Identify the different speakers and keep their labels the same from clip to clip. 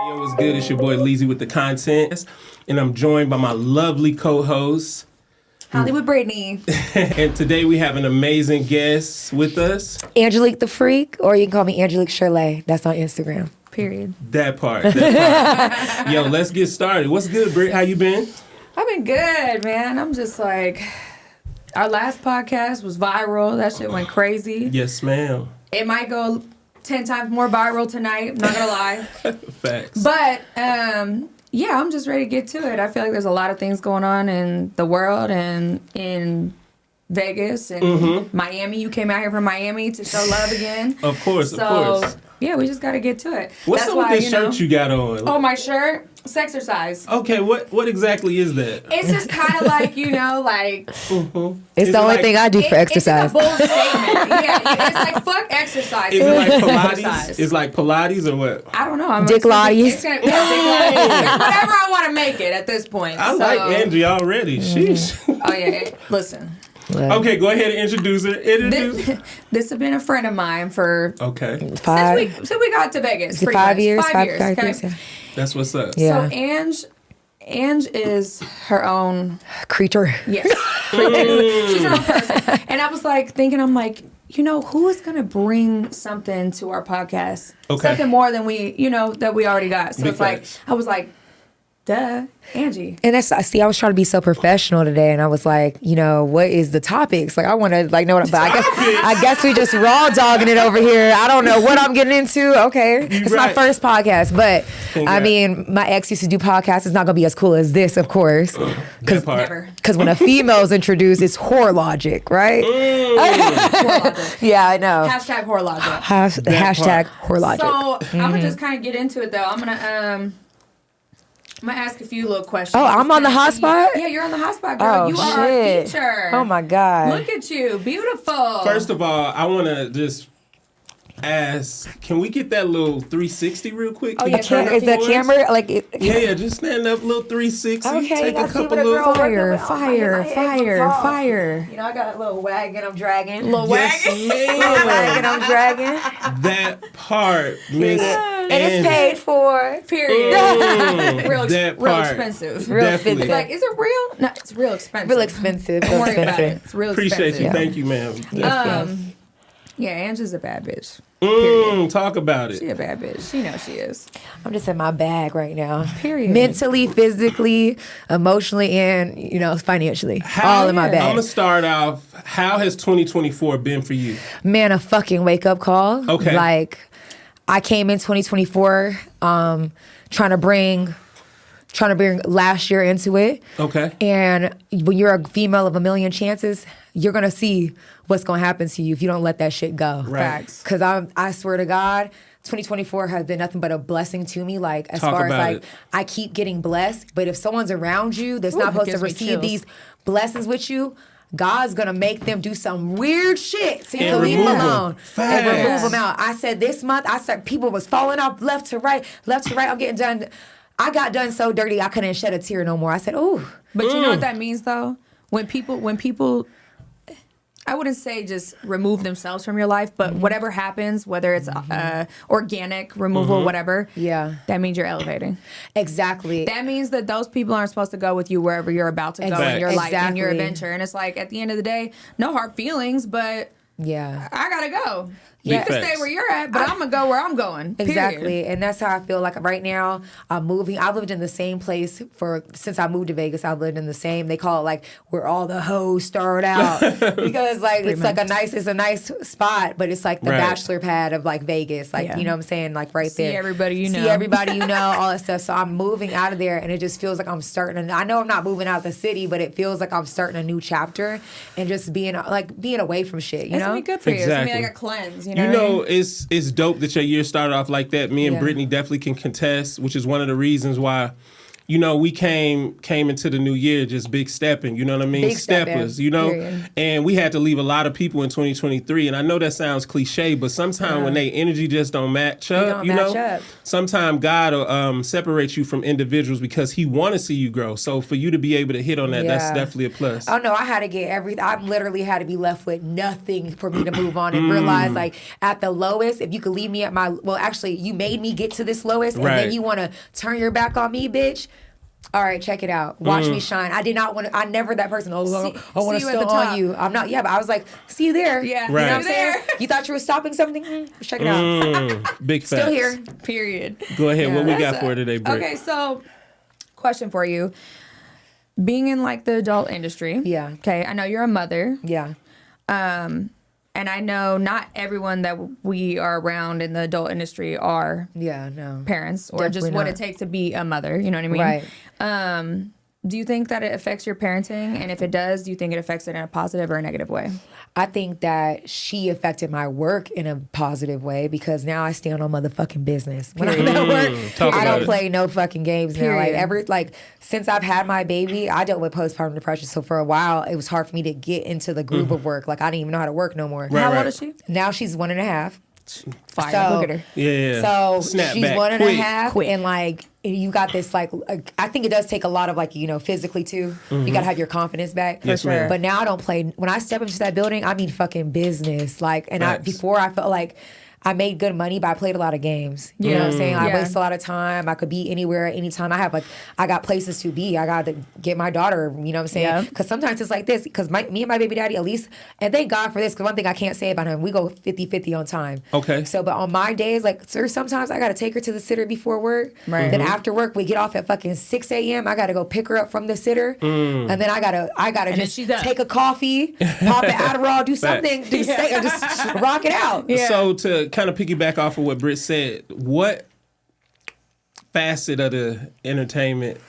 Speaker 1: Yo, what's good? It's your boy Leazy with the content, and I'm joined by my lovely co-host,
Speaker 2: Hollywood Brittney.
Speaker 1: and today we have an amazing guest with us.
Speaker 3: Angelic da Freak, or you can call me Angelic Shirley. That's on Instagram.
Speaker 2: Period.
Speaker 1: That part. Yo, let's get started. What's good, Britt? How you been?
Speaker 2: I've been good, man. I'm just like, our last podcast was viral. That shit went crazy.
Speaker 1: Yes, ma'am.
Speaker 2: It might go 10 times more viral tonight. I'm not gonna lie.
Speaker 1: Facts.
Speaker 2: But yeah, I'm just ready to get to it. I feel like there's a lot of things going on in the world and in Vegas and Miami. You came out here from Miami to show love again.
Speaker 1: Of course,
Speaker 2: so,
Speaker 1: of course.
Speaker 2: Yeah, we just got to get to it.
Speaker 1: What's up with this shirt you got on?
Speaker 2: Oh, my shirt? Sexercise.
Speaker 1: Okay, what exactly is that?
Speaker 2: It's just kind of like, like...
Speaker 3: It's the only thing I do for exercise.
Speaker 2: It's a bold statement. Yeah, it's like, fuck exercise.
Speaker 1: Is it like Pilates? It's like Pilates or what?
Speaker 2: I don't know.
Speaker 3: Dick Pilates.
Speaker 2: It's Dick Pilates. Whatever I want to make it at this point.
Speaker 1: I like Angie already. Sheesh.
Speaker 2: Oh, yeah. Listen.
Speaker 1: Okay, go ahead and introduce her.
Speaker 2: This has been a friend of mine for...
Speaker 1: Okay.
Speaker 2: Since we got to Vegas.
Speaker 3: 5 years.
Speaker 2: 5 years.
Speaker 3: Five
Speaker 2: Okay?
Speaker 3: years, yeah.
Speaker 1: That's what's up.
Speaker 3: Yeah.
Speaker 2: So Ange is her own...
Speaker 3: Creature.
Speaker 2: Yes. She's her own person. And I was like thinking, I'm like, who is going to bring something to our podcast?
Speaker 1: Okay.
Speaker 2: Something more than we, that we already got. So
Speaker 1: Big
Speaker 2: it's like,
Speaker 1: facts.
Speaker 2: I was like, duh, Angie.
Speaker 3: And I was trying to be so professional today, and I was like, what is the topics? Like, I want to know what. But I guess we just raw dogging it over here. I don't know what I'm getting into. Okay, it's my first podcast, but I mean, my ex used to do podcasts. It's not gonna be as cool as this, of course. Because when a female's introduced, it's whore logic, right?
Speaker 2: Whore logic.
Speaker 3: Yeah, I know.
Speaker 2: Hashtag whore logic.
Speaker 3: Hashtag whore logic.
Speaker 2: So I'm gonna just kind of get into it though. I'm gonna ask a few little questions.
Speaker 3: Oh, I'm on the hot spot?
Speaker 2: Yeah, you're on the hot spot, girl.
Speaker 3: Oh,
Speaker 2: you are
Speaker 3: shit.
Speaker 2: our feature.
Speaker 3: Oh my God.
Speaker 2: Look at you, beautiful.
Speaker 1: First of all, I want to just ask, can we get that little 360 real quick?
Speaker 2: Oh, yeah,
Speaker 3: Is the camera like?
Speaker 1: Yeah, just stand up, little 360.
Speaker 3: Okay,
Speaker 1: take a couple
Speaker 3: little
Speaker 1: little.
Speaker 3: fire.
Speaker 2: I got a little wagon I'm dragging. Little wagon?
Speaker 3: Little wagon I'm dragging.
Speaker 1: That part, Miss
Speaker 3: And it's paid for.
Speaker 2: Period. Real
Speaker 1: part.
Speaker 2: expensive.
Speaker 3: Real
Speaker 1: Definitely.
Speaker 3: expensive.
Speaker 2: Like, is it real? No, it's real expensive.
Speaker 3: Real expensive.
Speaker 2: Don't worry about it. It's real
Speaker 1: Appreciate
Speaker 2: expensive.
Speaker 1: you. Thank you, ma'am.
Speaker 3: Yes.
Speaker 2: Yeah, Angie's a bad bitch.
Speaker 1: Talk about
Speaker 2: She
Speaker 1: it.
Speaker 2: a bad bitch. She knows she is.
Speaker 3: I'm just in my bag right now.
Speaker 2: Period.
Speaker 3: Mentally, physically, emotionally, and financially. All in my
Speaker 1: I'm
Speaker 3: bag.
Speaker 1: going to start off. How has 2024 been for you?
Speaker 3: Man, a fucking wake up call.
Speaker 1: Okay.
Speaker 3: Like, I came in 2024 trying to bring last year into it.
Speaker 1: Okay.
Speaker 3: And when you're a female of a million chances, you're going to see what's going to happen to you if you don't let that shit go.
Speaker 1: Right.
Speaker 2: Facts.
Speaker 3: Because I swear to God, 2024 has been nothing but a blessing to me. Like, as
Speaker 1: Talk
Speaker 3: far as
Speaker 1: about
Speaker 3: like,
Speaker 1: it.
Speaker 3: I keep getting blessed. But if someone's around you that's not supposed to
Speaker 2: gives me
Speaker 3: receive
Speaker 2: chills.
Speaker 3: these blessings with you, God's gonna make them do some weird shit so you
Speaker 1: And
Speaker 3: can leave them
Speaker 1: remove 'em.
Speaker 3: alone
Speaker 1: Facts.
Speaker 3: and remove them out. I said this month, people was falling off left to right. I'm getting done. I got done so dirty I couldn't shed a tear no more. I said, ooh.
Speaker 2: But you know what that means though? When people I wouldn't say just remove themselves from your life, but whatever happens, whether it's organic removal, whatever,
Speaker 3: Yeah.
Speaker 2: that means you're elevating.
Speaker 3: Exactly.
Speaker 2: That means that those people aren't supposed to go with you wherever you're about to go in your life, in your
Speaker 3: Exactly.
Speaker 2: adventure. And it's like, at the end of the day, no hard feelings, but
Speaker 3: Yeah.
Speaker 2: I gotta go.
Speaker 1: Big
Speaker 2: You can
Speaker 1: facts.
Speaker 2: stay where you're at, but I'm gonna go where I'm going. Period.
Speaker 3: Exactly. And that's how I feel like right now. I'm moving. I've lived in the same place since I moved to Vegas. I've lived in the same, they call it like where all the hoes start out. Because like it's like it's a nice spot, but it's like the
Speaker 1: Right.
Speaker 3: bachelor pad of like Vegas. Like,
Speaker 2: Yeah.
Speaker 3: you know what I'm saying? Like right there.
Speaker 2: See everybody you know.
Speaker 3: See everybody you know, all that stuff. So I'm moving out of there and it just feels like I'm starting I know I'm not moving out of the city, but it feels like I'm starting a new chapter and just being away from shit, you
Speaker 2: It's
Speaker 3: know?
Speaker 2: gonna be good for you. It's gonna be
Speaker 1: Exactly.
Speaker 2: like a cleanse, you know?
Speaker 1: You
Speaker 2: what I
Speaker 1: know,
Speaker 2: mean?
Speaker 1: it's dope that your year started off like that. Me and
Speaker 3: Yeah.
Speaker 1: Brittney definitely can contest, which is one of the reasons why, you know, we came into the new year just big stepping, you know what I mean?
Speaker 2: Big stepping,
Speaker 1: Steppers, you know?
Speaker 2: period.
Speaker 1: And we had to leave a lot of people in 2023. And I know that sounds cliche, but sometimes when they energy just don't match up, you know? Sometimes God will separate you from individuals because he want to see you grow. So for you to be able to hit on that, that's definitely a plus.
Speaker 3: Oh no, I had to get everything. I literally had to be left with nothing for me to move on and realize, like, at the lowest, if you could leave me at my, well, actually, you made me get to this lowest, and then you want to turn your back on me, bitch. All right, check it out. Watch me shine. I did not want to. I never that person. Oh, I want to still on you. I'm not. Yeah, but I was like, see you there.
Speaker 2: Yeah,
Speaker 3: you know what I'm saying? You thought you were stopping something? Check it out.
Speaker 1: Big facts.
Speaker 3: Still here.
Speaker 2: Period.
Speaker 1: Go ahead. What we got for today, Britt?
Speaker 2: Okay, so question for you. Being in like the adult industry.
Speaker 3: Yeah.
Speaker 2: Okay, I know you're a mother.
Speaker 3: Yeah.
Speaker 2: And I know not everyone that we are around in the adult industry are parents or
Speaker 3: Definitely
Speaker 2: just what
Speaker 3: not.
Speaker 2: it takes to be a mother. You know what I mean?
Speaker 3: Right.
Speaker 2: Do you think that it affects your parenting? And if it does, do you think it affects it in a positive or a negative way?
Speaker 3: I think that she affected my work in a positive way because now I stand on motherfucking business. When I'm at work, I don't play no fucking games now. Like since I've had my baby, I dealt with postpartum depression. So for a while, it was hard for me to get into the groove of work. Like I didn't even know how to work no more.
Speaker 2: How old is she?
Speaker 3: Now she's 1.5.
Speaker 2: Fire.
Speaker 3: So,
Speaker 2: look at her.
Speaker 1: Yeah.
Speaker 3: So
Speaker 1: Snap
Speaker 3: she's
Speaker 1: back
Speaker 3: 1.5, and like you got this like I think it does take a lot of like, you know, physically too. You gotta have your confidence back.
Speaker 1: Yes, ma'am.
Speaker 3: But now I don't play. When I step into that building, I mean fucking business. Like, and before I felt like I made good money, but I played a lot of games. You know what I'm saying? I waste a lot of time. I could be anywhere at any time. I got places to be. I got to get my daughter, you know what I'm saying? Because sometimes it's like this, because me and my baby daddy, at least, and thank God for this, because one thing I can't say about him, we go 50-50 on time.
Speaker 1: Okay.
Speaker 3: So, but on my days, like, sir, sometimes I got to take her to the sitter before work.
Speaker 2: Right.
Speaker 3: Then after work, we get off at fucking 6 a.m. I got to go pick her up from the sitter. And then I gotta just take a coffee, pop an Adderall, do something, just rock it out.
Speaker 1: So to kind of piggyback off of what Britt said, what facet of the entertainment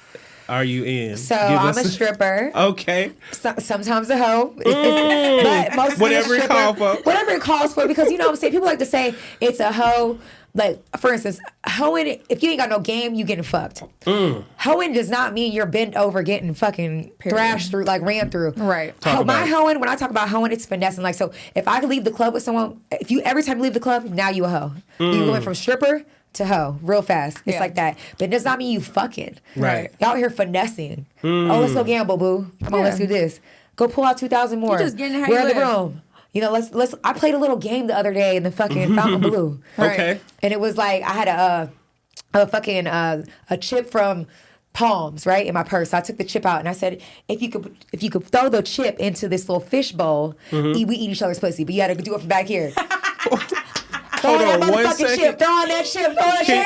Speaker 1: are you in?
Speaker 3: So I'm a stripper.
Speaker 1: Okay.
Speaker 3: Sometimes a hoe. But mostly
Speaker 1: Whatever it calls for.
Speaker 3: Whatever it calls for, because you know what I'm saying? People like to say it's a hoe. Like, for instance, hoeing, if you ain't got no game, you getting fucked. Hoeing does not mean you're bent over getting fucking thrashed through, like ran through.
Speaker 2: Right.
Speaker 3: My hoeing, when I talk about hoeing, it's finessing. Like, so if I could leave the club with someone, every time you leave the club, now you a hoe. You went from stripper to hoe real fast. It's like that. But it does not mean you fucking.
Speaker 1: Right.
Speaker 3: Y'all here finessing. Oh, let's go gamble, boo. Come on, let's do this. Go pull out 2,000 more.
Speaker 2: You just getting how
Speaker 3: We're
Speaker 2: you
Speaker 3: in the
Speaker 2: live.
Speaker 3: room. You know, let's. I played a little game the other day in the fucking Fountain Blue.
Speaker 1: Okay.
Speaker 3: And it was like I had a fucking a chip from Palms, right, in my purse. So I took the chip out and I said, if you could throw the chip into this little fish bowl, we eat each other's pussy, but you had to do it from back here. Throw
Speaker 1: Hold
Speaker 3: that
Speaker 1: on one
Speaker 3: motherfucking
Speaker 1: second.
Speaker 3: chip. Throw on that chip. Throw that chip.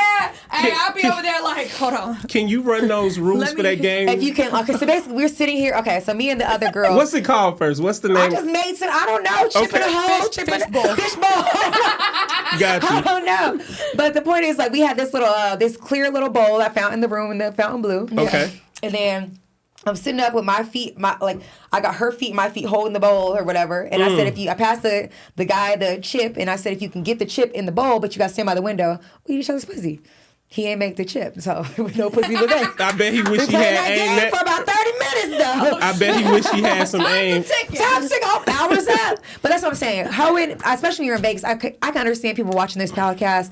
Speaker 2: Hey, I'll be over there like, hold on.
Speaker 1: Can you run those rules for that game?
Speaker 3: If you can, okay, so basically we're sitting here, okay, so me and the other girl.
Speaker 1: What's it called first? What's the name?
Speaker 3: I just made some, I don't know, chip in a hole, chip in a fishbowl.
Speaker 1: Got you.
Speaker 3: I don't know. But the point is, like, we had this little, this clear little bowl I found in the room in the Fountain Blue.
Speaker 1: Okay.
Speaker 3: And then I'm sitting up with my feet, I got her feet, my feet holding the bowl or whatever. And I said, I passed the guy the chip, and I said, if you can get the chip in the bowl, but you got to stand by the window, we eat each other's pussy. He ain't make the chip, so no pussy was there.
Speaker 1: I bet he wish
Speaker 3: We
Speaker 1: he
Speaker 3: played
Speaker 1: had
Speaker 3: that
Speaker 1: aimed
Speaker 3: game for about 30 minutes, though.
Speaker 1: I bet he wish he had some aim.
Speaker 3: Time to go hours up. But that's what I'm saying. Hoeing, especially when you're in Vegas, I can understand people watching this podcast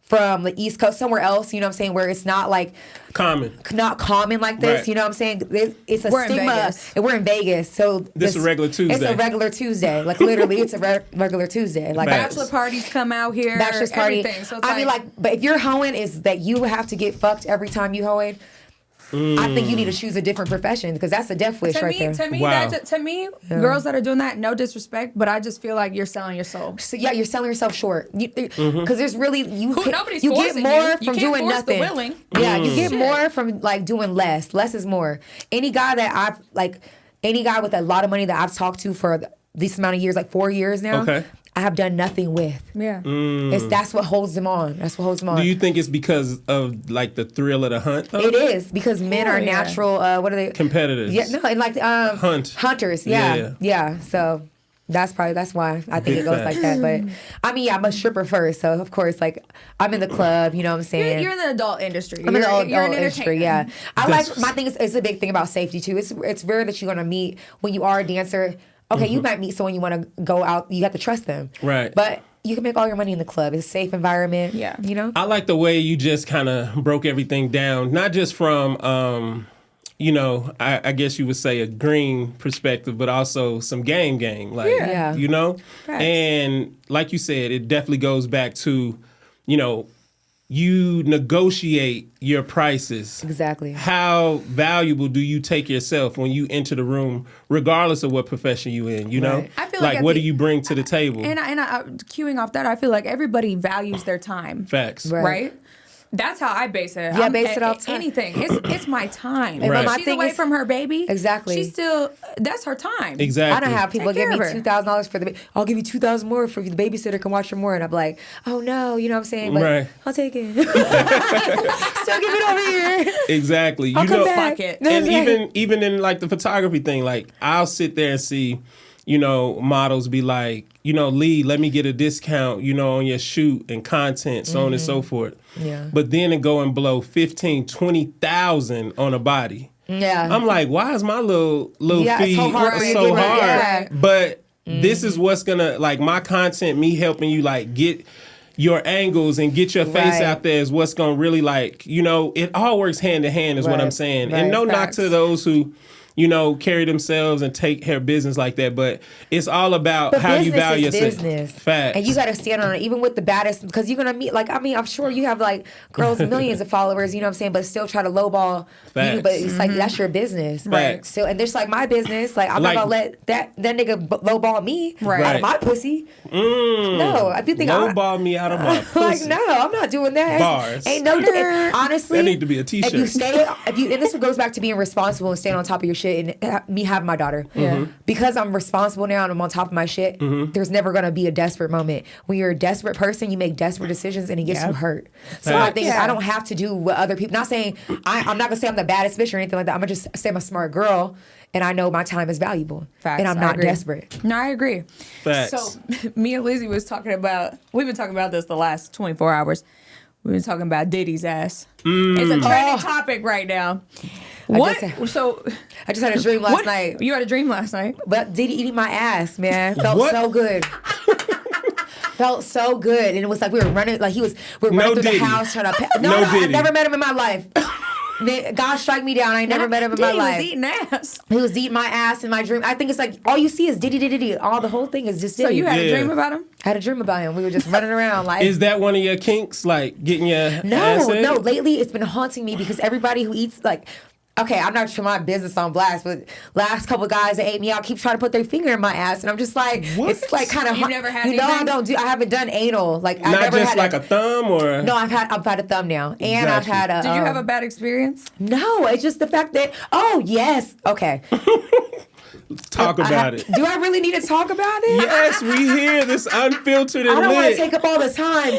Speaker 3: from the East Coast, somewhere else, you know what I'm saying, where it's not like not common like this,
Speaker 1: Right.
Speaker 3: you know what I'm saying? It's a
Speaker 2: We're in
Speaker 3: stigma.
Speaker 2: Vegas.
Speaker 3: And we're in Vegas, so
Speaker 1: This is a regular Tuesday.
Speaker 3: It's a regular Tuesday. Like literally, it's a regular Tuesday. Like
Speaker 1: Facts.
Speaker 2: Bachelor parties come out here.
Speaker 3: bachelor's party.
Speaker 2: Everything. So it's
Speaker 3: I mean, like, but if you're hoeing, is that you have to get fucked every time you hoeing? I think you need to choose a different profession because that's a death wish right there.
Speaker 2: To me,
Speaker 1: Wow.
Speaker 2: girls that are doing that, no disrespect, but I just feel like you're selling your soul.
Speaker 3: So yeah, you're selling yourself short because there's really
Speaker 2: Nobody's
Speaker 3: you get
Speaker 2: forcing
Speaker 3: more
Speaker 2: you. You
Speaker 3: from
Speaker 2: can't
Speaker 3: doing
Speaker 2: force the
Speaker 3: nothing.
Speaker 2: willing.
Speaker 3: Yeah, you get
Speaker 2: Shit.
Speaker 3: more from like doing less. Less is more. Any guy that I've like, any guy with a lot of money that I've talked to for this amount of years, like 4 years now.
Speaker 1: Okay.
Speaker 3: I have done nothing with.
Speaker 2: Yeah.
Speaker 3: That's what holds them on. That's what holds them on.
Speaker 1: Do you think it's because of like the thrill of the hunt? Though?
Speaker 3: It is because men are
Speaker 2: yeah.
Speaker 3: natural. What are they?
Speaker 1: Competitors.
Speaker 3: Yeah, no, and like
Speaker 1: Hunters.
Speaker 3: hunters. Yeah. So That's why I think it goes like that. But I mean, yeah, I'm a stripper first, so of course, like I'm in the club. You know what I'm saying?
Speaker 2: You're in the adult industry.
Speaker 3: I'm in the adult
Speaker 2: an
Speaker 3: industry. Yeah, my thing is, it's a big thing about safety too. It's rare that you're gonna meet when you are a dancer. Okay, you might meet someone you want to go out. You have to trust them,
Speaker 1: right?
Speaker 3: But you can make all your money in the club. It's a safe environment.
Speaker 2: Yeah,
Speaker 3: you know.
Speaker 1: I like the way you just kind of broke everything down, not just from. You know, I guess you would say a green perspective, but also some game, like, you know?
Speaker 2: Right.
Speaker 1: And like you said, it definitely goes back to, you know, you negotiate your prices.
Speaker 3: Exactly.
Speaker 1: How valuable do you take yourself when you enter the room, regardless of what profession you in, you know?
Speaker 2: I feel
Speaker 1: like what do you bring to the table?
Speaker 2: And queuing off that, I feel like everybody values their time.
Speaker 1: Facts.
Speaker 2: Right? That's how I base it.
Speaker 3: Yeah, base it off time.
Speaker 2: Anything. It's my time.
Speaker 1: Right.
Speaker 2: If she's away from her baby.
Speaker 3: Exactly.
Speaker 2: She's still, that's her time.
Speaker 1: Exactly.
Speaker 3: I don't have people give me $2,000 for the. I'll give you $2,000 more for the babysitter can watch her more, and I'm like, oh no, you know what I'm saying? But I'll take it. Still give it over here.
Speaker 1: Exactly.
Speaker 3: I'll come
Speaker 2: back.
Speaker 3: Fuck it.
Speaker 1: And even in like the photography thing, like I'll sit there and see, you know, models be like, you know, Lee, let me get a discount, you know, on your shoot and content, so on and so forth.
Speaker 3: Yeah.
Speaker 1: But then it go and blow 15, 20,000 on a body.
Speaker 3: Yeah.
Speaker 1: I'm like, why is my little fee
Speaker 3: so hard?
Speaker 1: Yeah. But this is what's gonna, like, my content, me helping you like get your angles and get your face out there is what's gonna really, like, you know, it all works hand in hand is what I'm saying. And no knock to those who, you know, carry themselves and take care of business like that. But it's all about how you value yourself.
Speaker 3: Business.
Speaker 1: Facts.
Speaker 3: And you got to stand on it, even with the baddest, because you're going to meet, like, I mean, I'm sure you have, like, girls, millions of followers, you know what I'm saying, but still try to lowball you. But it's like, that's your business.
Speaker 1: Right.
Speaker 3: So, and there's, like, my business. Like, I'm not going to let that nigga lowball me out of my pussy. No. If you think
Speaker 1: lowball me out of my pussy.
Speaker 3: Like, no, I'm not doing that.
Speaker 1: Bars.
Speaker 3: Ain't no, honestly.
Speaker 1: That need to be a t-shirt.
Speaker 3: And this goes back to being responsible and staying on top of your shit. And me having my daughter, because I'm responsible now and I'm on top of my shit. There's never gonna be a desperate moment. When you're a desperate person, you make desperate decisions and it gets you hurt. So my thing is, I don't have to do what other people. Not saying I'm not gonna say I'm the baddest bitch or anything like that. I'm gonna just say I'm a smart girl and I know my time is valuable.
Speaker 2: Facts.
Speaker 3: And I'm not desperate.
Speaker 2: No, I agree.
Speaker 1: Facts.
Speaker 2: So me and Lizzie was talking about. We've been talking about this the last 24 hours. We've been talking about Diddy's ass. It's a trending topic right now. I
Speaker 3: just had a dream last night.
Speaker 2: You had a dream last night?
Speaker 3: But Diddy eating my ass, man. Felt so good. Felt so good. And it was like we were running, like we were running through the house trying to... No, I never met him in my life. God strike me down. I never met him in my life.
Speaker 2: He was eating ass.
Speaker 3: He was eating my ass in my dream. I think it's like all you see is Diddy. All the whole thing is just Diddy.
Speaker 2: So you had a dream about him?
Speaker 3: I had a dream about him. We were just running around like.
Speaker 1: Is that one of your kinks? Like getting your ass in?
Speaker 3: No. Lately it's been haunting me because everybody who eats like. Okay, I'm not sure my business on blast, but last couple guys that ate me out keep trying to put their finger in my ass, and I'm just like,
Speaker 1: what?
Speaker 3: It's like kind of.
Speaker 2: You never had?
Speaker 3: You know, I haven't done anal. Like
Speaker 1: not
Speaker 3: I never
Speaker 1: just
Speaker 3: had
Speaker 1: like a thumb or.
Speaker 3: No, I've had a thumb now, and
Speaker 1: Gotcha.
Speaker 3: I've had a.
Speaker 2: Did you have a bad experience?
Speaker 3: No, it's just the fact that. Oh yes, okay.
Speaker 1: Let's talk about it.
Speaker 3: Do I really need to talk about it?
Speaker 1: Yes, we hear this unfiltered and
Speaker 3: I don't want to
Speaker 1: lit.
Speaker 3: take up all the time.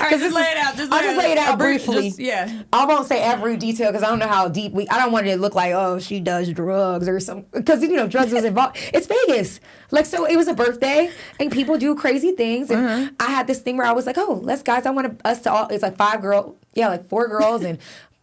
Speaker 2: All right, just lay it out.
Speaker 3: I'll just lay it out briefly.
Speaker 2: Yeah.
Speaker 3: I won't say every detail because I don't know how deep I don't want it to look like, oh, she does drugs or something. Because, you know, drugs was involved. It's Vegas. Like, so it was a birthday and people do crazy things. And I had this thing where I was like, oh, I want us to all, it's like 4 girls and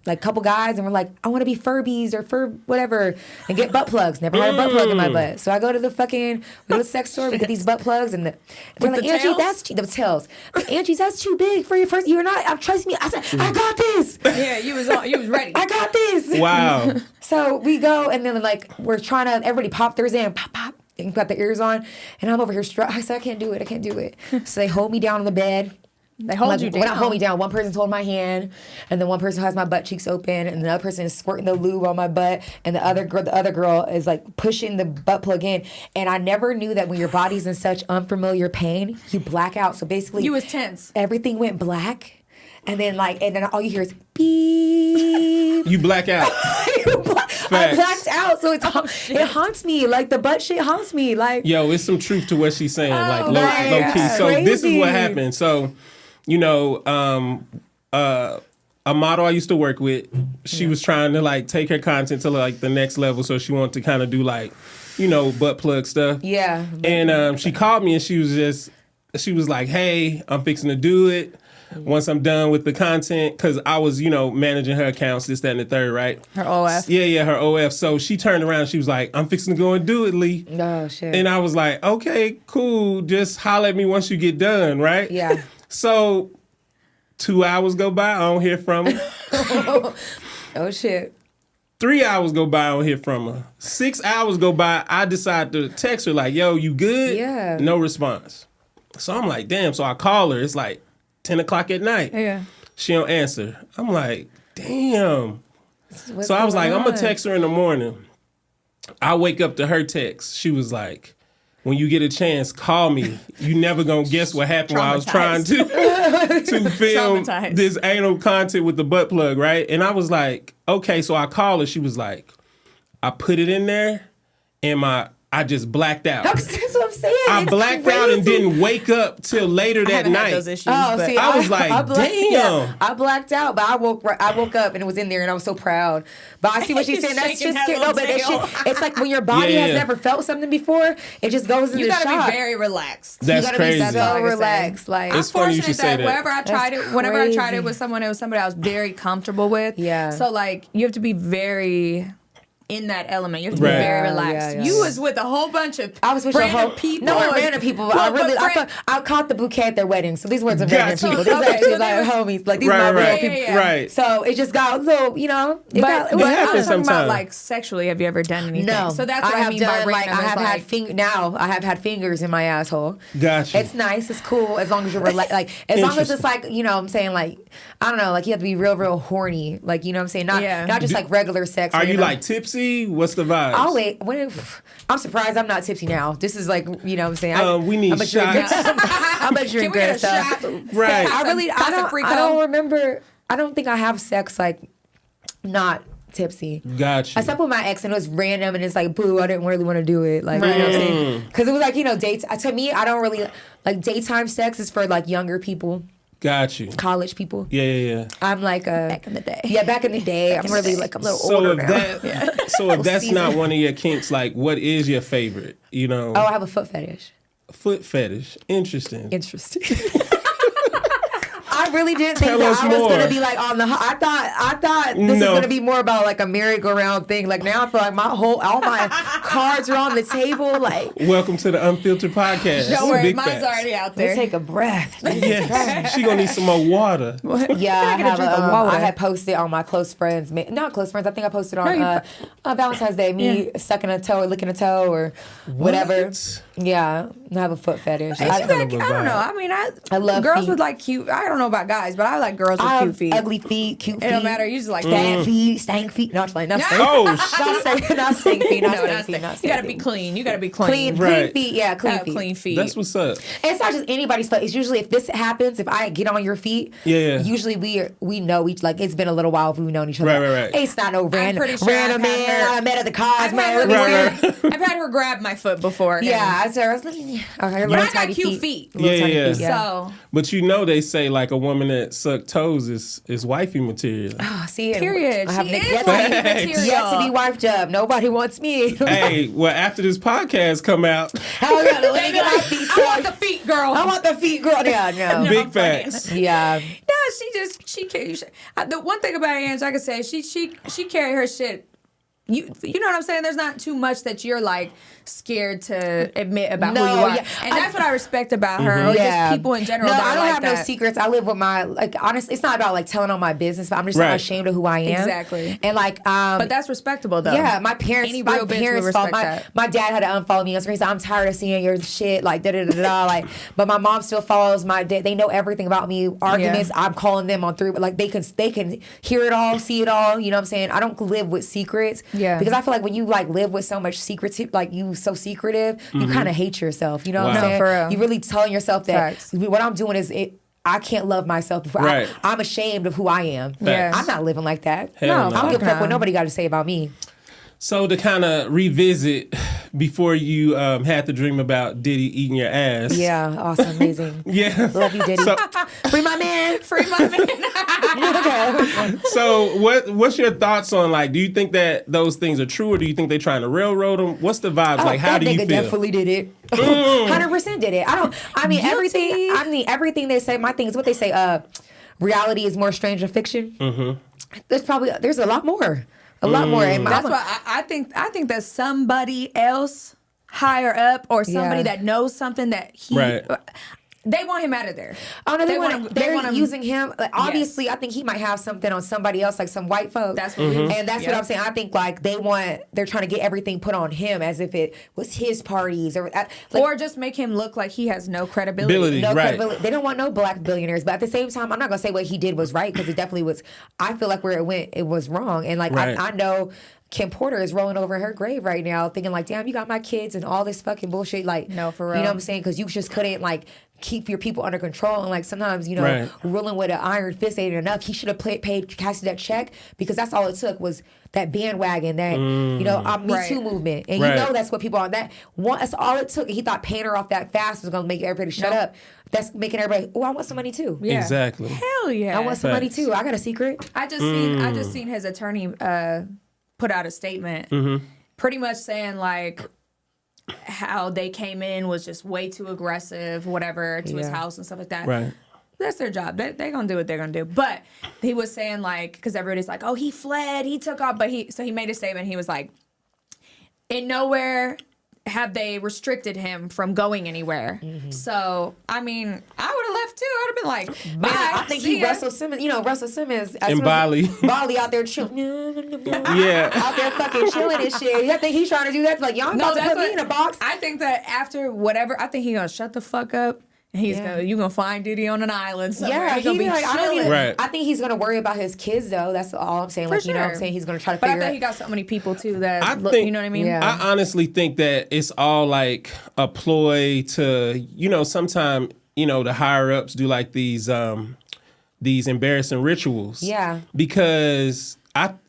Speaker 3: like couple guys, and we're like, I want to be Furbies or fur whatever, and get butt plugs. Never had a butt plug in my butt, so I go to the sex store. We get these butt plugs, and they're like, Angie, that's the tails. Angie, that's too big for your first. You're not. Trust me. I said, I got this.
Speaker 2: Yeah, you was ready.
Speaker 3: I got this.
Speaker 1: Wow.
Speaker 3: So we go, and then like we're trying to everybody pop theirs in, pop, and got the ears on, and I'm over here. I said, I can't do it. So they hold me down on the bed.
Speaker 2: They hold you down.
Speaker 3: When I hold me down, one person's holding my hand, and then one person has my butt cheeks open, and the other person is squirting the lube on my butt, and the other girl is like pushing the butt plug in. And I never knew that when your body's in such unfamiliar pain, you black out. So basically,
Speaker 2: you was tense.
Speaker 3: Everything went black, and then all you hear is beep.
Speaker 1: You black out.
Speaker 3: I blacked out, so it haunts me. Like the butt shit haunts me. Like
Speaker 1: it's some truth to what she's saying. Like low key. So
Speaker 3: crazy.
Speaker 1: This is what happened. So. You know, a model I used to work with, she was trying to like take her content to like the next level. So she wanted to kind of do like butt plug stuff.
Speaker 3: Yeah.
Speaker 1: And she called me and she was like, hey, I'm fixing to do it. Once I'm done with the content, because I was, managing her accounts, this, that, and the third, right?
Speaker 2: Her OF.
Speaker 1: Yeah, her OF. So she turned around and she was like, I'm fixing to go and do it, Lee.
Speaker 3: Oh, shit.
Speaker 1: And I was like, okay, cool. Just holler at me once you get done, right?
Speaker 3: Yeah.
Speaker 1: So 2 hours go by, I don't hear from her.
Speaker 3: Oh, shit.
Speaker 1: 3 hours go by, I don't hear from her. 6 hours go by, I decide to text her like, yo, you good?
Speaker 3: Yeah.
Speaker 1: No response. So I'm like, damn. So I call her. It's like 10 o'clock at night.
Speaker 2: Yeah.
Speaker 1: She don't answer. I'm like, damn.
Speaker 3: What's
Speaker 1: So I was like,
Speaker 3: going
Speaker 1: I'm going to
Speaker 3: on?
Speaker 1: text her in the morning. I wake up to her text. She was like, when you get a chance, call me. You never going to guess what happened while I was trying to film this anal content with the butt plug, right? And I was like, okay. So I called her. She was like, I put it in there and I just blacked out.
Speaker 3: That's what I'm saying.
Speaker 1: I
Speaker 3: It's
Speaker 1: blacked
Speaker 3: crazy.
Speaker 1: out and didn't wake up till later that
Speaker 2: I haven't
Speaker 1: night.
Speaker 2: had those issues.
Speaker 3: Oh,
Speaker 2: but
Speaker 3: see,
Speaker 1: I was like, damn.
Speaker 3: I blacked out, but I woke up and it was in there, and I was so proud. But I see what she's saying. That's
Speaker 2: Shaking
Speaker 3: just
Speaker 2: that
Speaker 3: no, but that
Speaker 2: little
Speaker 3: shit. It's like when your body
Speaker 1: Yeah.
Speaker 3: has never felt something before, it just goes into
Speaker 2: You gotta
Speaker 3: shock.
Speaker 2: be very relaxed.
Speaker 1: That's
Speaker 3: you gotta
Speaker 1: crazy.
Speaker 3: be so
Speaker 2: all I can say.
Speaker 3: relaxed. Like
Speaker 1: It's
Speaker 2: I'm
Speaker 1: funny you
Speaker 2: fortunate
Speaker 1: should say that.
Speaker 2: whenever I tried
Speaker 3: That's
Speaker 2: it, whenever I tried
Speaker 3: crazy.
Speaker 2: it with someone, it was somebody I was very comfortable with.
Speaker 3: Yeah.
Speaker 2: So like you have to be very in that element. You have to
Speaker 1: Right.
Speaker 2: be very relaxed.
Speaker 3: Yeah.
Speaker 2: You was with a whole bunch of
Speaker 3: I was with
Speaker 2: random
Speaker 3: your
Speaker 2: people.
Speaker 3: No, random people. But
Speaker 2: Well,
Speaker 3: I caught the bouquet at their wedding. So these weren't some
Speaker 1: Gotcha.
Speaker 3: random people. These
Speaker 2: Okay,
Speaker 3: actually
Speaker 2: so
Speaker 3: like
Speaker 2: they was-
Speaker 3: homies. Like these
Speaker 1: Right,
Speaker 3: my real
Speaker 1: right,
Speaker 3: people.
Speaker 2: yeah.
Speaker 1: right.
Speaker 3: So it just got a little, it
Speaker 2: But
Speaker 3: got, it
Speaker 2: but
Speaker 3: was
Speaker 2: I'm
Speaker 1: happens
Speaker 2: talking
Speaker 1: sometimes.
Speaker 2: about like sexually. Have you ever done anything?
Speaker 3: No,
Speaker 2: So that's what I
Speaker 3: have
Speaker 2: mean
Speaker 3: done,
Speaker 2: by
Speaker 3: like
Speaker 2: random.
Speaker 3: I have
Speaker 2: is
Speaker 3: had now I have had fingers in my asshole.
Speaker 1: Gotcha.
Speaker 3: It's nice, it's cool as long as you're like as long as it's like I'm saying like I don't know like you have to be real horny like I'm saying not just like regular sex.
Speaker 1: Are
Speaker 3: where,
Speaker 1: you
Speaker 3: know,
Speaker 1: like tipsy? What's the vibe?
Speaker 3: I'll wait. I'm surprised I'm not tipsy now. This is like what I'm saying.
Speaker 1: We need
Speaker 3: I'm a drinker.
Speaker 1: shots.
Speaker 3: I'm a
Speaker 2: Can we
Speaker 3: drinker.
Speaker 2: get a
Speaker 3: So
Speaker 2: shot?
Speaker 1: Right.
Speaker 3: I don't remember. I don't think I have sex like not tipsy.
Speaker 1: Gotcha.
Speaker 3: I slept with my ex and it was random and it's like, boo, I didn't really want to do it. Like, you know what I'm saying? Because it was like, to me, I don't really, like daytime sex is for like younger people,
Speaker 1: Got you.
Speaker 3: college people.
Speaker 1: Yeah.
Speaker 3: I'm like
Speaker 2: back in the day.
Speaker 3: Yeah, back in the day. I'm really like a little
Speaker 1: So
Speaker 3: older
Speaker 1: if
Speaker 3: now.
Speaker 1: so if that's not
Speaker 3: seasoned.
Speaker 1: one of your kinks, like what is your favorite?
Speaker 3: Oh, I have a foot fetish.
Speaker 1: Foot fetish. Interesting.
Speaker 3: Interesting. I really didn't
Speaker 1: Tell
Speaker 3: think
Speaker 1: us
Speaker 3: that I was
Speaker 1: more.
Speaker 3: gonna be like on the. I thought this was
Speaker 1: No.
Speaker 3: gonna be more about like a merry-go-round thing. Like now I feel like all my cards are on the table. Like
Speaker 1: Welcome to the Unfiltered Podcast.
Speaker 2: Don't worry,
Speaker 1: Big
Speaker 2: mine's
Speaker 1: facts.
Speaker 2: already out
Speaker 3: let's
Speaker 2: there.
Speaker 3: take a breath.
Speaker 1: Yes. She gonna need some more water.
Speaker 3: Yeah, I have.
Speaker 2: drink of water.
Speaker 3: I had posted on my close friends, not close friends. I think I posted on Valentine's Day. Me sucking a toe or licking a toe or whatever.
Speaker 1: What?
Speaker 3: Yeah, I have a foot fetish.
Speaker 2: I
Speaker 1: kind of a
Speaker 2: don't
Speaker 1: vibe.
Speaker 2: know. I mean,
Speaker 3: I love
Speaker 2: girls
Speaker 3: feet.
Speaker 2: with like cute. I don't know about guys, but I like girls with
Speaker 3: I
Speaker 2: cute
Speaker 3: have
Speaker 2: feet.
Speaker 3: ugly feet, cute feet.
Speaker 2: It don't matter. You just like
Speaker 3: Fat feet, stank feet. Not like not stank.
Speaker 1: Oh,
Speaker 3: Not stank, not stank feet. Not
Speaker 2: No,
Speaker 3: stank
Speaker 2: not
Speaker 3: feet.
Speaker 2: stank.
Speaker 3: Not
Speaker 2: You
Speaker 3: stank
Speaker 2: gotta be
Speaker 3: feet.
Speaker 2: clean. You gotta be
Speaker 3: Clean,
Speaker 2: clean.
Speaker 1: Right.
Speaker 3: feet. Yeah, clean
Speaker 2: Have
Speaker 3: feet.
Speaker 2: clean feet.
Speaker 1: that's what's up.
Speaker 3: It's not just anybody's foot. It's usually if this happens, if I get on your feet,
Speaker 1: Yeah.
Speaker 3: usually we know each like it's been a little while if we've known each other.
Speaker 1: Right.
Speaker 3: It's not no random
Speaker 2: pretty sure
Speaker 3: random
Speaker 2: I've had
Speaker 3: man
Speaker 2: her-
Speaker 3: I met at the
Speaker 2: I've had, her
Speaker 3: Cosmo.
Speaker 2: grab, I've had her grab my foot before. and
Speaker 3: Yeah, I said, okay,
Speaker 2: I
Speaker 3: little
Speaker 2: got
Speaker 3: tiny
Speaker 2: cute feet.
Speaker 3: Little tiny
Speaker 1: Yeah.
Speaker 3: feet,
Speaker 2: So
Speaker 1: But they say like a woman that suck toes is wifey material.
Speaker 3: Oh, see, and
Speaker 2: period.
Speaker 3: I have
Speaker 2: She
Speaker 3: yet,
Speaker 2: is
Speaker 3: yet,
Speaker 2: wifey
Speaker 3: to,
Speaker 2: material.
Speaker 3: yet to be wifed up. Nobody wants me.
Speaker 1: Hey, well after this podcast come out,
Speaker 3: Hell yeah, let me get my feet
Speaker 2: I want
Speaker 3: sucked.
Speaker 2: the feet, girl.
Speaker 3: I want the feet, girl. Yeah, no.
Speaker 1: big facts.
Speaker 3: Yeah.
Speaker 2: No, she carries. The one thing about Ange, I can say, she carry her shit. You know what I'm saying? There's not too much that you're like scared to admit about who you
Speaker 3: No,
Speaker 2: are,
Speaker 3: yeah.
Speaker 2: and that's what I respect about her, or just people in general.
Speaker 3: No,
Speaker 2: that are
Speaker 3: I don't
Speaker 2: like
Speaker 3: have
Speaker 2: that.
Speaker 3: no secrets. I live with my honestly. It's not about like telling all my business, but I'm just
Speaker 1: Right.
Speaker 3: not ashamed of who I am.
Speaker 2: Exactly.
Speaker 3: And like,
Speaker 2: But that's respectable, though.
Speaker 3: yeah, my parents.
Speaker 2: Any
Speaker 3: My
Speaker 2: real bitch would
Speaker 3: parents
Speaker 2: respect
Speaker 3: my,
Speaker 2: that.
Speaker 3: my dad had to unfollow me on Instagram. He said, I'm tired of seeing your shit. Like da da da da. Like, but my mom still follows my dad. They know everything about me. Arguments.
Speaker 2: Yeah.
Speaker 3: I'm calling them on through. But like they can hear it all, see it all. You know what I'm saying? I don't live with secrets.
Speaker 2: Yeah.
Speaker 3: Because I feel like when you like live with so much secretive, like you so secretive, you kind of hate yourself. You know what
Speaker 1: Wow.
Speaker 3: I'm saying?
Speaker 2: No, for real.
Speaker 3: You really telling yourself that
Speaker 2: Facts.
Speaker 3: what I'm doing is it. I can't love myself before
Speaker 1: Right.
Speaker 3: I'm ashamed of who I am.
Speaker 2: Yeah.
Speaker 3: I'm not living like that.
Speaker 1: Hell
Speaker 3: I
Speaker 1: no.
Speaker 3: don't give a fuck
Speaker 2: no.
Speaker 3: what nobody got to say about me.
Speaker 1: So to kind of revisit before you had the dream about Diddy eating your ass.
Speaker 3: Yeah, awesome, amazing.
Speaker 1: Yeah.
Speaker 3: Love you, Diddy.
Speaker 1: So,
Speaker 3: free my man.
Speaker 2: Free my man.
Speaker 1: so what's your thoughts on, like, do you think that those things are true, or do you think they're trying to railroad them? What's the vibes? Like, how do you feel?
Speaker 3: Definitely did it. 100% did it. Everything they say, my thing is what they say, reality is more strange than fiction. There's a lot more. A lot more. And
Speaker 2: that's why I think that somebody else higher up or somebody that knows something that he they want him out of there.
Speaker 3: Oh no, they're using him. Like, obviously, I think he might have something on somebody else, like some white folks.
Speaker 2: That's what
Speaker 3: and that's what I'm saying. I think like they're trying to get everything put on him as if it was his parties
Speaker 2: or just make him look like he has no credibility.
Speaker 3: Credibility. They don't want no black billionaires, but at the same time, I'm not gonna say what he did was right, because it definitely was. I feel like where it went, it was wrong, and like I know. Kim Porter is rolling over her grave right now, thinking like, "Damn, you got my kids and all this fucking bullshit." Like,
Speaker 2: no, for real.
Speaker 3: You know what I'm saying? Because you just couldn't like keep your people under control, and like sometimes ruling with an iron fist ain't enough. He should have paid Cassie that check, because that's all it took was that bandwagon, that Me Too movement, and that's what people are. That's all it took. And he thought paying her off that fast was gonna make everybody shut up. That's making everybody. Oh, I want some money too.
Speaker 1: Yeah. Exactly.
Speaker 2: Hell yeah.
Speaker 3: I want some money too. I got a secret.
Speaker 2: I just seen his attorney put out a statement pretty much saying like how they came in was just way too aggressive, whatever, to his house and stuff like that.
Speaker 1: Right.
Speaker 2: That's their job. They're going to do what they're going to do. But he was saying like, because everybody's like, oh, he fled, he took off. But he made a statement. He was like, in nowhere have they restricted him from going anywhere. So, I mean, I would have left too. I would have been like, bye.
Speaker 3: I think Russell Simmons, Russell Simmons.
Speaker 1: In Bali.
Speaker 3: Bali out there chilling.
Speaker 1: Yeah.
Speaker 3: Out there fucking chilling and shit. I think he's trying to do that. Like, y'all about to put me in a box.
Speaker 2: I think that after whatever, I think he's going to shut the fuck up. You're gonna find Diddy on an island somewhere.
Speaker 3: Yeah,
Speaker 2: he's gonna be chilling.
Speaker 3: I think he's gonna worry about his kids though. That's all I'm saying.
Speaker 2: For
Speaker 3: like
Speaker 2: sure.
Speaker 3: You know what I'm saying? He's gonna try to figure
Speaker 2: But I think he got so many people too that you know what I mean?
Speaker 3: Yeah.
Speaker 1: I honestly think that it's all like a ploy to, sometimes, the higher ups do like these embarrassing rituals.
Speaker 3: Yeah.
Speaker 1: Because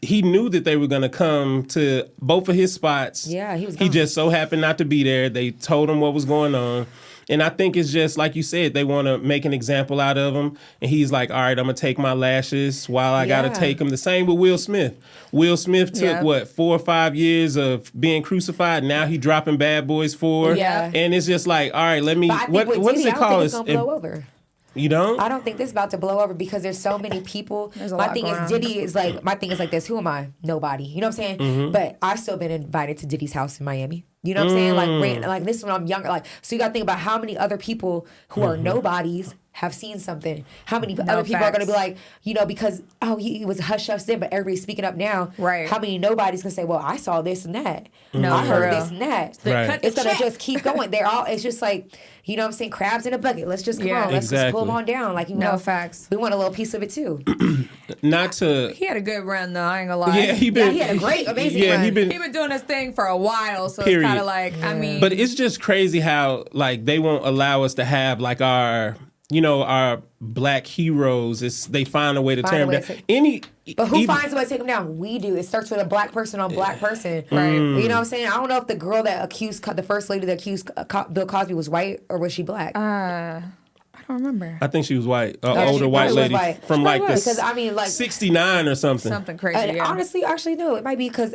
Speaker 1: he knew that they were going to come to both of his spots.
Speaker 3: Yeah, he was gone.
Speaker 1: He just so happened not to be there. They told him what was going on. And I think it's just, like you said, they want to make an example out of him. And he's like, all right, I'm going to take my lashes while I got to take them. The same with Will Smith. Will Smith took, 4 or 5 years of being crucified. Now he dropping Bad Boys 4.
Speaker 3: Yeah.
Speaker 1: And it's just like, all right, let me, what does it call us?
Speaker 3: Blow over.
Speaker 1: You don't?
Speaker 3: I don't think this is about to blow over because there's so many people. My thing is Diddy is like, my thing is like this. Who am I? Nobody. You know what I'm saying? But I've still been invited to Diddy's house in Miami. You know what I'm saying? Like this is when I'm younger. Like, so you got to think about how many other people who are nobodies have seen something. How many other people are going to be like, because, he was hush-hush then, but everybody's speaking up now.
Speaker 2: Right.
Speaker 3: How many nobodies can say, well, I saw this and that.
Speaker 2: No,
Speaker 3: I heard this and that.
Speaker 1: Right.
Speaker 3: It's going to just keep going. It's just like, you know what I'm saying? Crabs in a bucket. Let's just come on. Let's just pull them on down. Like,
Speaker 2: facts.
Speaker 3: We want a little piece of it too.
Speaker 1: He
Speaker 2: had a good run though, I ain't gonna lie.
Speaker 1: Yeah, he
Speaker 3: had a great, amazing run.
Speaker 1: He
Speaker 2: been doing his thing for a while, so it's kind of like, I mean.
Speaker 1: But it's just crazy how, like, they won't allow us to have, like, our black heroes. They find a way to tear them down.
Speaker 3: But who finds a way to take them down? We do. It starts with a black person on black person. Right. You know what I'm saying? I don't know if the girl that accused, the first lady that accused Bill Cosby was white or was she black?
Speaker 2: I don't remember.
Speaker 1: I think she was white. Older white lady from like the 69 or something.
Speaker 2: Something crazy.
Speaker 3: Honestly, actually, no. It might be because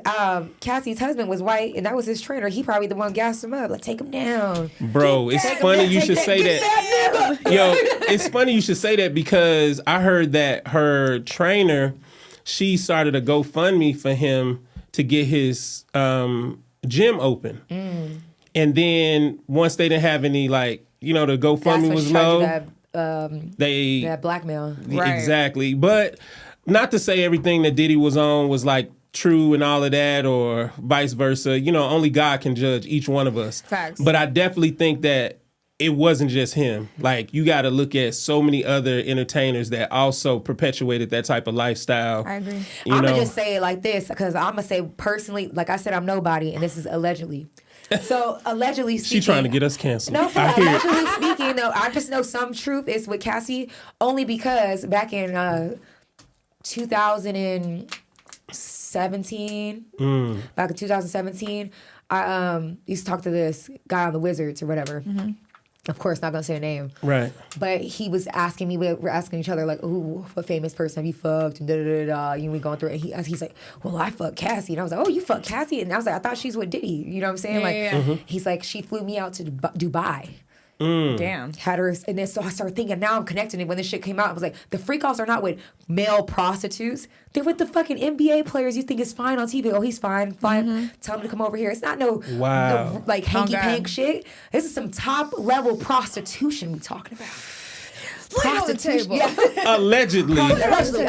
Speaker 3: Cassie's husband was white and that was his trainer. He probably the one gassed him up. Like, take him down.
Speaker 1: Bro, it's funny you should say that. Yo, it's funny you should say that because I heard that her trainer, she started a GoFundMe for him to get his gym open. And then once they didn't have any, like, the GoFundMe was low. That
Speaker 3: blackmail.
Speaker 1: Right. Exactly. But not to say everything that Diddy was on was like true and all of that or vice versa. Only God can judge each one of us.
Speaker 2: Facts.
Speaker 1: But I definitely think that it wasn't just him. Like, you got to look at so many other entertainers that also perpetuated that type of lifestyle.
Speaker 2: I agree.
Speaker 3: I'm going to just say it like this because I'm going to say personally, like I said, I'm nobody and this is allegedly. So allegedly speaking,
Speaker 1: she trying to get us canceled.
Speaker 3: No, allegedly speaking, though, I just know some truth is with Cassie only because back in 2017, I used to talk to this guy on the Wizards or whatever. Of course, not gonna say a name.
Speaker 1: Right.
Speaker 3: But he was asking me, we were asking each other, like, "Ooh, what famous person have you fucked?" And da-da-da-da. You know, we going through it. And he's like, "Well, I fucked Cassie." And I was like, "Oh, you fucked Cassie?" And I was like, "I thought she's with Diddy." You know what I'm saying? He's like, "She flew me out to Dubai."
Speaker 2: Damn.
Speaker 3: Had her, and then so I started thinking, now I'm connecting it. When this shit came out, I was like, the freak offs are not with male prostitutes. They're with the fucking NBA players you think is fine on TV. Oh, he's fine. Fine. Tell him to come over here. It's not no like hanky-pank shit. This is some top-level prostitution we talking about.
Speaker 2: On the table.
Speaker 3: Yeah.
Speaker 1: Allegedly.
Speaker 3: Allegedly.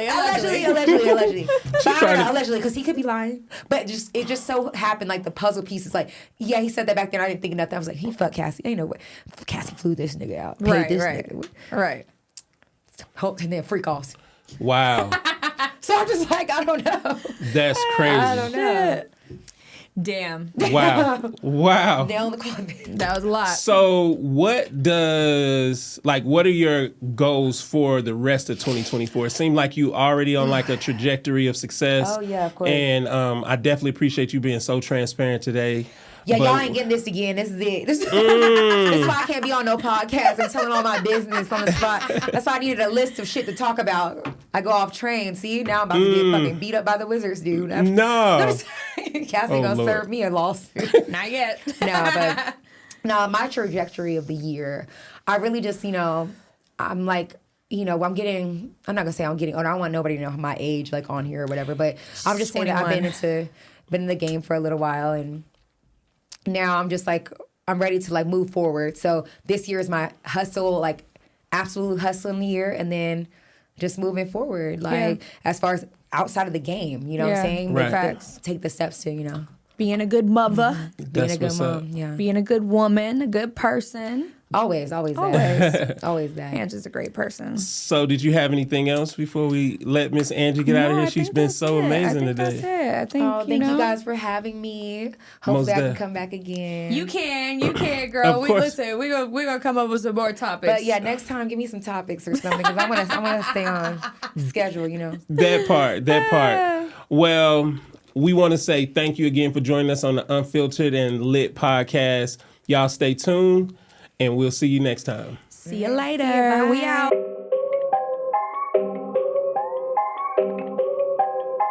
Speaker 3: Allegedly, because he could be lying. But it just so happened, like, the puzzle pieces, like, yeah, he said that back then. I didn't think of nothing. I was like, he fucked Cassie. Ain't no way. Cassie flew this nigga out. Paid this nigga.
Speaker 2: Right.
Speaker 3: And then freak offs.
Speaker 1: Wow.
Speaker 3: So I'm just like, I don't know.
Speaker 1: That's crazy.
Speaker 3: I don't know.
Speaker 2: Damn.
Speaker 1: Wow.
Speaker 3: Nail on the coffin.
Speaker 2: That was a lot.
Speaker 1: So what are your goals for the rest of 2024? It seemed like you already on like a trajectory of success.
Speaker 3: Oh yeah, of course.
Speaker 1: And I definitely appreciate you being so transparent today.
Speaker 3: Yeah, y'all ain't getting this again. This is it. This is why I can't be on no podcast and telling all my business on the spot. That's why I needed a list of shit to talk about. I go off train. See, now I'm about to get fucking beat up by the Wizards, dude.
Speaker 1: No.
Speaker 3: Cassie gonna serve me a lawsuit.
Speaker 2: Not yet.
Speaker 3: No, my trajectory of the year, I really just, I'm like, I'm not gonna say I'm getting older. I don't want nobody to know my age, like, on here or whatever, but I'm just saying that I've been in the game for a little while, and now I'm just like, I'm ready to like move forward. So this year is my hustle, like absolute hustling year, and then just moving forward, like as far as outside of the game, you know what I'm saying?
Speaker 1: Right.
Speaker 3: Take the steps to,
Speaker 2: being a good mother,
Speaker 3: being a good mom,
Speaker 2: being a good woman, a good person.
Speaker 3: Always that. Always that.
Speaker 2: Angie's a great person.
Speaker 1: So did you have anything else before we let Miss Angie get out of here? She's been so amazing today.
Speaker 2: That's it. I think,
Speaker 3: thank you guys for having me. Hopefully I can come back again.
Speaker 2: You can, girl. We're gonna come up with some more topics.
Speaker 3: But yeah, next time give me some topics or something, because I wanna stay on schedule,
Speaker 1: That part. Well, we want to say thank you again for joining us on the Unfiltered and Lit podcast. Y'all stay tuned, and we'll see you next time.
Speaker 2: See you later. We out.